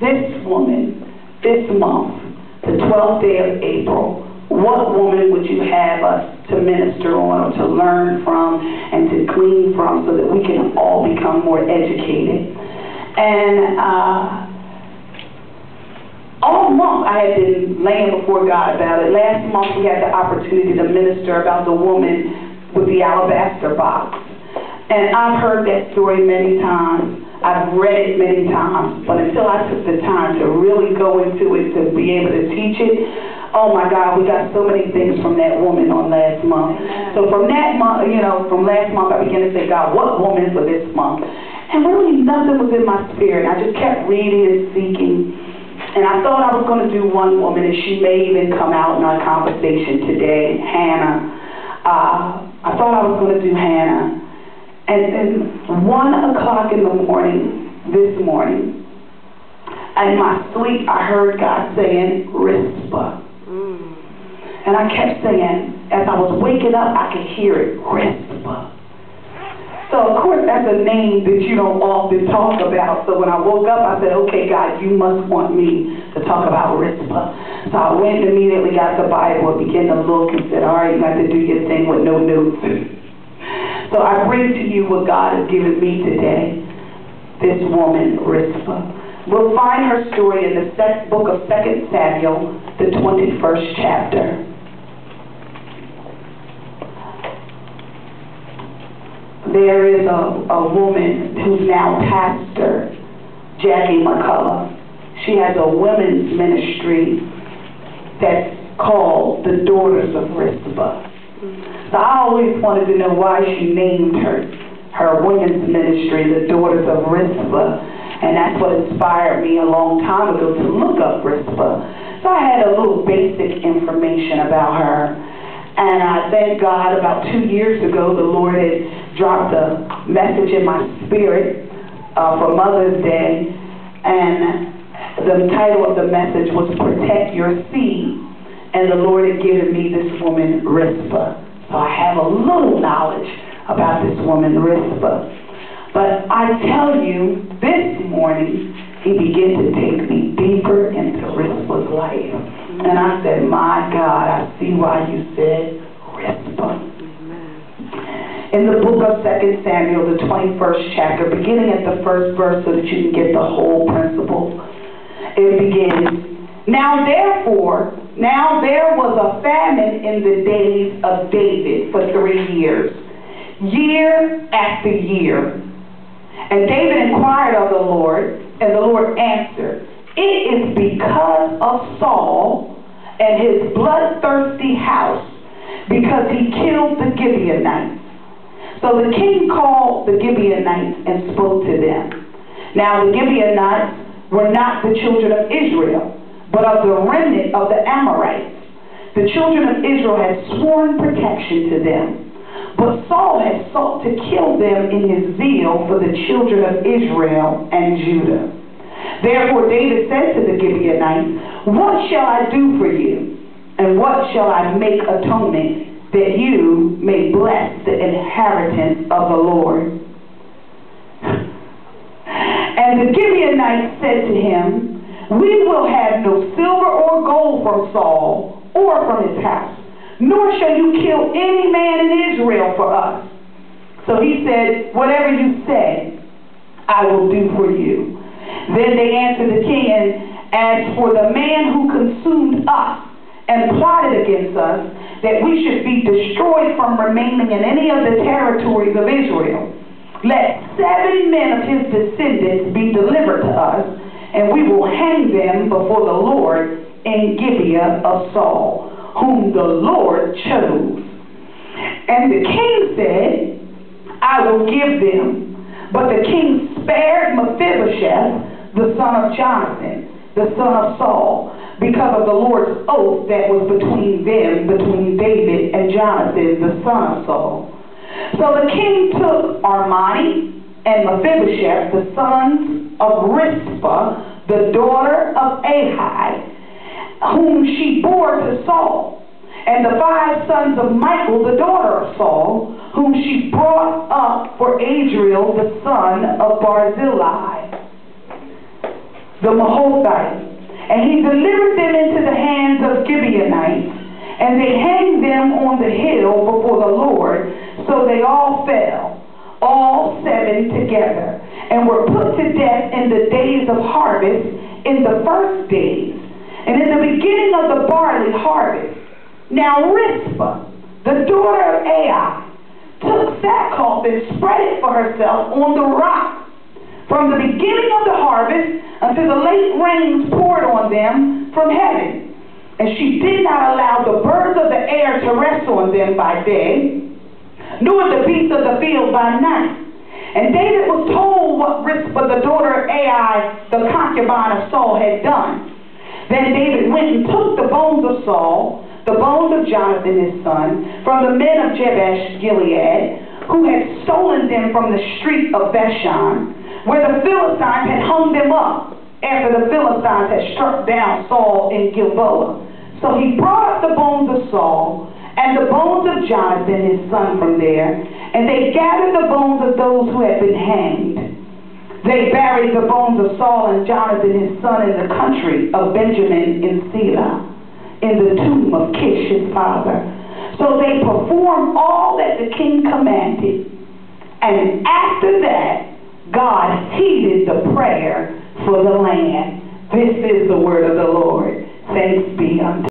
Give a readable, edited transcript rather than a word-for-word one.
This woman, this month, the 12th day of April, what woman would you have us to minister on or to learn from and to glean from so that we can all become more educated? And all month I had been laying before God about it. Last month we had the opportunity to minister about the woman with the alabaster box. And I've heard that story many times. I've read it many times. But until I took the time to really go into it, to be able to teach it, oh my God, we got so many things from that woman on last month. So from that month, from last month, I began to say, God, what woman for this month? And really nothing was in my spirit. I just kept reading and seeking. And I thought I was going to do one woman, and she may even come out in our conversation today, Hannah. I thought I was going to do Hannah. And 1 o'clock in the morning, this morning, in my sleep, I heard God saying, Rizpah. And I kept saying, as I was waking up, I could hear it, Rizpah. So, of course, that's a name that you don't often talk about. So when I woke up, I said, okay, God, you must want me to talk about Rizpah. So I went and immediately got the Bible and began to look and said, all right, you got to do your thing with no notes. So I bring to you what God has given me today, this woman, Rizpah. We'll find her story in the book of 2 Samuel, the 21st chapter. There is a woman who's now pastor, Jackie McCullough. She has a women's ministry that's called the Daughters of Rizpah. So I always wanted to know why she named her women's ministry the Daughters of Rizpah, and that's what inspired me a long time ago to look up Rizpah. So I had a little basic information about her, and I thank God about 2 years ago the Lord had dropped a message in my spirit for Mother's Day, and the title of the message was Protect Your Seed, and the Lord had given me this woman, Rizpah. So I have a little knowledge about this woman, Rizpah. But I tell you, this morning, he began to take me deeper into Rizpah's life. And I said, my God, I see why you said Rizpah. In the book of 2 Samuel, the 21st chapter, beginning at the first verse so that you can get the whole principle, it begins, Now there was a famine in the days of David for 3 years, year after year. And David inquired of the Lord, and the Lord answered, It is because of Saul and his bloodthirsty house, because he killed the Gibeonites. So the king called the Gibeonites and spoke to them. Now the Gibeonites were not the children of Israel, but of the remnant of the Amorites. The children of Israel had sworn protection to them, but Saul had sought to kill them in his zeal for the children of Israel and Judah. Therefore David said to the Gibeonites, What shall I do for you, and what shall I make atonement, that you may bless the inheritance of the Lord? And the Gibeonites said to him, We will have no silver or gold from Saul or from his house, nor shall you kill any man in Israel for us. So he said, Whatever you say, I will do for you. Then they answered the king, And as for the man who consumed us and plotted against us, that we should be destroyed from remaining in any of the territories of Israel, let 7 men of his descendants be delivered to us, and we will hang them before the Lord in Gibeah of Saul, whom the Lord chose. And the king said, I will give them. But the king spared Mephibosheth, the son of Jonathan, the son of Saul, because of the Lord's oath that was between them, between David and Jonathan, the son of Saul. So the king took Armani and Mephibosheth, the sons of Rizpah, the daughter of Ahai, whom she bore to Saul, and the 5 sons of Michal, the daughter of Saul, whom she brought up for Adriel, the son of Barzillai. the Mahothite, and he delivered them into the hands of Gibeonites, and they hanged them on the hill before the Lord, so they all fell, all 7 together, and were put to death in the days of harvest, in the first days, and in the beginning of the barley harvest. Now Rizpah, the daughter of Ai, took sackcloth and spread it for herself on the rock, from the beginning of the harvest until the late rains poured on them from heaven. And she did not allow the birds of the air to rest on them by day, nor the beasts of the field by night. And David was told what Rizpah, the daughter of Ai, the concubine of Saul, had done. Then David went and took the bones of Saul, the bones of Jonathan his son, from the men of Jabesh Gilead, who had stolen them from the street of Bethshan, where the Philistines had hung them up, after the Philistines had struck down Saul in Gilboa. So he brought up the bones of Saul and the bones of Jonathan his son from there, and they gathered the bones of those who had been hanged. They buried the bones of Saul and Jonathan his son in the country of Benjamin in Selah, in the tomb of Kish his father. So they performed all that the king commanded, and after that God heeded the prayer for the land. This is the word of the Lord. Thanks be unto